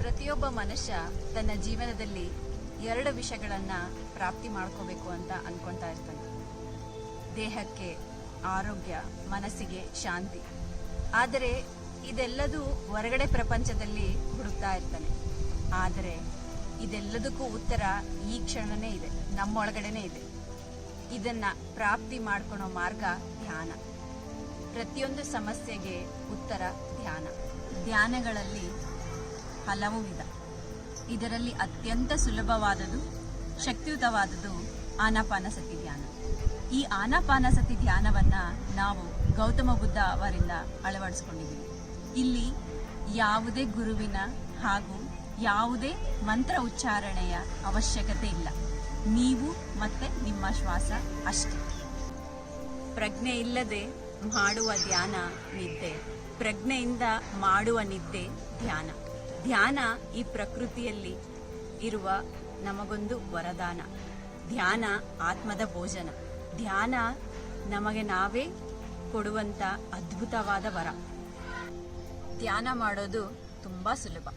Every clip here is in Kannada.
ಪ್ರತಿಯೊಬ್ಬ ಮನುಷ್ಯ ತನ್ನ ಜೀವನದಲ್ಲಿ 2 ವಿಷಯಗಳನ್ನ ಪ್ರಾಪ್ತಿ ಮಾಡ್ಕೋಬೇಕು ಅಂತ ಅನ್ಕೊಂತಾ ಇರ್ತಾನೆ. ದೇಹಕ್ಕೆ ಆರೋಗ್ಯ, ಮನಸ್ಸಿಗೆ ಶಾಂತಿ. ಆದರೆ ಇದೆಲ್ಲದೂ ಹೊರಗಡೆ ಪ್ರಪಂಚದಲ್ಲಿ ಹುಡುಕ್ತಾ ಇರ್ತಾನೆ. ಆದರೆ ಇದೆಲ್ಲದಕ್ಕೂ ಉತ್ತರ ಈ ಕ್ಷಣನೇ ಇದೆ, ನಮ್ಮೊಳಗಡೆನೇ ಇದೆ. ಇದನ್ನ ಪ್ರಾಪ್ತಿ ಮಾಡ್ಕೊಳೋ ಮಾರ್ಗ ಧ್ಯಾನ. ಪ್ರತಿಯೊಂದು ಸಮಸ್ಯೆಗೆ ಉತ್ತರ ಧ್ಯಾನ. ಧ್ಯಾನಗಳಲ್ಲಿ ಹಲವು ವಿಧ. ಇದರಲ್ಲಿ ಅತ್ಯಂತ ಸುಲಭವಾದದ್ದು, ಶಕ್ತಿಯುತವಾದದ್ದು ಆನಾಪಾನಸತಿ ಧ್ಯಾನ. ಈ ಆನಾಪಾನಸತಿ ಧ್ಯಾನವನ್ನ ನಾವು ಗೌತಮ ಬುದ್ಧ ಅವರಿಂದ ಅಳವಡಿಸಿಕೊಂಡಿದ್ದೀವಿ. ಇಲ್ಲಿ ಯಾವುದೇ ಗುರುವಿನ ಹಾಗೂ ಯಾವುದೇ ಮಂತ್ರ ಉಚ್ಚಾರಣೆಯ ಅವಶ್ಯಕತೆ ಇಲ್ಲ. ನೀವು ಮತ್ತೆ ನಿಮ್ಮ ಶ್ವಾಸ ಅಷ್ಟೇ. ಪ್ರಜ್ಞೆ ಇಲ್ಲದೆ ಮಾಡುವ ಧ್ಯಾನ ನಿದ್ದೆ, ಪ್ರಜ್ಞೆಯಿಂದ ಮಾಡುವ ನಿದ್ದೆ ಧ್ಯಾನ. ಧ್ಯಾನ ಈ ಪ್ರಕೃತಿಯಲ್ಲಿ ಇರುವ ನಮಗೊಂದು ವರದಾನ. ಧ್ಯಾನ ಆತ್ಮದ ಭೋಜನ. ಧ್ಯಾನ ನಮಗೆ ನಾವೇ ಕೊಡುವಂತ ಅದ್ಭುತವಾದ ವರ. ಧ್ಯಾನ ಮಾಡೋದು ತುಂಬಾ ಸುಲಭ.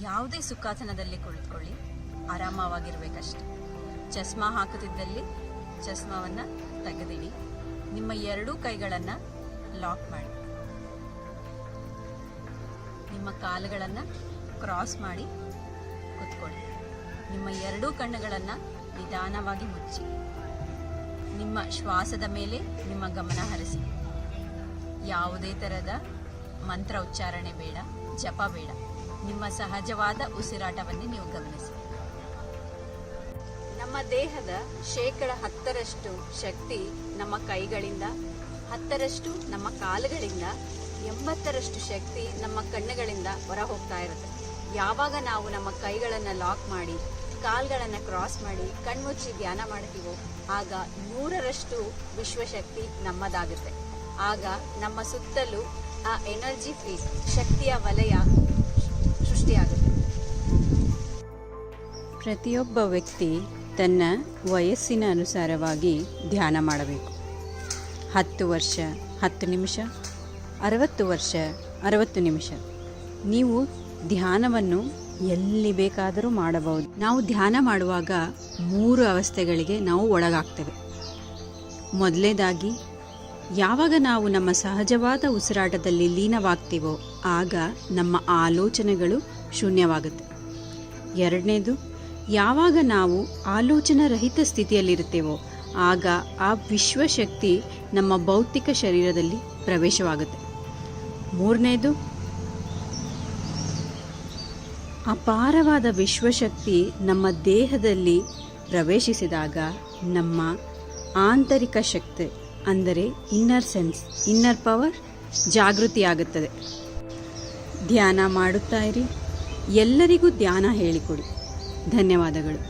ಯಾವುದೇ ಸುಖಾಸನದಲ್ಲಿ ಕುಳಿತುಕೊಳ್ಳಿ, ಆರಾಮವಾಗಿರ್ಬೇಕಷ್ಟೆ. ಚಸ್ಮಾ ಹಾಕುತ್ತಿದ್ದಲ್ಲಿ ಚಸ್ಮಾವನ್ನ ತೆಗೆದಿಡಿ. ನಿಮ್ಮ 2 ಕೈಗಳನ್ನ ಲಾಕ್ ಮಾಡಿ, ನಿಮ್ಮ ಕಾಲುಗಳನ್ನ ಕ್ರಾಸ್ ಮಾಡಿ ಕುತ್ಕೊಳ್ಳಿ. ನಿಮ್ಮ 2 ಕಣ್ಣುಗಳನ್ನ ನಿಧಾನವಾಗಿ ಮುಚ್ಚಿ, ನಿಮ್ಮ ಶ್ವಾಸದ ಮೇಲೆ ನಿಮ್ಮ ಗಮನ ಹರಿಸಿ. ಯಾವುದೇ ತರಹದ ಮಂತ್ರ ಉಚ್ಚಾರಣೆ ಬೇಡ, ಜಪ ಬೇಡ. ನಿಮ್ಮ ಸಹಜವಾದ ಉಸಿರಾಟವನ್ನೇ ನೀವು ಗಮನಿಸಿ. ನಮ್ಮ ದೇಹದ 10% ಶಕ್ತಿ ನಮ್ಮ ಕೈಗಳಿಂದ, 10% ನಮ್ಮ ಕಾಲುಗಳಿಂದ, 80% ಶಕ್ತಿ ನಮ್ಮ ಕಣ್ಣುಗಳಿಂದ ಹೊರ ಹೋಗ್ತಾ ಇರುತ್ತೆ. ಯಾವಾಗ ನಾವು ನಮ್ಮ ಕೈಗಳನ್ನು ಲಾಕ್ ಮಾಡಿ, ಕಾಲ್ಗಳನ್ನು ಕ್ರಾಸ್ ಮಾಡಿ, ಕಣ್ಮುಚ್ಚಿ ಧ್ಯಾನ ಮಾಡ್ತೀವೋ ಆಗ 100% ವಿಶ್ವಶಕ್ತಿ ನಮ್ಮದಾಗುತ್ತೆ. ಆಗ ನಮ್ಮ ಸುತ್ತಲೂ ಆ ಎನರ್ಜಿ ಫೀಲ್ಡ್, ಶಕ್ತಿಯ ವಲಯ ಸೃಷ್ಟಿಯಾಗುತ್ತೆ. ಪ್ರತಿಯೊಬ್ಬ ವ್ಯಕ್ತಿ ತನ್ನ ವಯಸ್ಸಿನ ಅನುಸಾರವಾಗಿ ಧ್ಯಾನ ಮಾಡಬೇಕು. 10 ವರ್ಷ 10 ನಿಮಿಷ, 60 ವರ್ಷ 60 ನಿಮಿಷ. ನೀವು ಧ್ಯಾನವನ್ನು ಎಲ್ಲಿ ಬೇಕಾದರೂ ಮಾಡಬಹುದು. ನಾವು ಧ್ಯಾನ ಮಾಡುವಾಗ 3 ಅವಸ್ಥೆಗಳಿಗೆ ನಾವು ಒಳಗಾಗ್ತೇವೆ. ಮೊದಲನೇದಾಗಿ, ಯಾವಾಗ ನಾವು ನಮ್ಮ ಸಹಜವಾದ ಉಸಿರಾಟದಲ್ಲಿ ಲೀನವಾಗ್ತೀವೋ ಆಗ ನಮ್ಮ ಆಲೋಚನೆಗಳು ಶೂನ್ಯವಾಗುತ್ತೆ. 2ನೇದು, ಯಾವಾಗ ನಾವು ಆಲೋಚನಾ ರಹಿತ ಸ್ಥಿತಿಯಲ್ಲಿರುತ್ತೇವೋ ಆಗ ಆ ವಿಶ್ವಶಕ್ತಿ ನಮ್ಮ ಭೌತಿಕ ಶರೀರದಲ್ಲಿ ಪ್ರವೇಶವಾಗುತ್ತೆ. 3ನೇದು, ಅಪಾರವಾದ ವಿಶ್ವಶಕ್ತಿ ನಮ್ಮ ದೇಹದಲ್ಲಿ ಪ್ರವೇಶಿಸಿದಾಗ ನಮ್ಮ ಆಂತರಿಕ ಶಕ್ತಿ ಅಂದರೆ ಇನ್ನರ್ ಸೆನ್ಸ್, ಇನ್ನರ್ ಪವರ್ ಜಾಗೃತಿಯಾಗುತ್ತದೆ. ಧ್ಯಾನ ಮಾಡುತ್ತಾ ಇರಿ. ಎಲ್ಲರಿಗೂ ಧ್ಯಾನ ಹೇಳಿಕೊಡಿ. ಧನ್ಯವಾದಗಳು.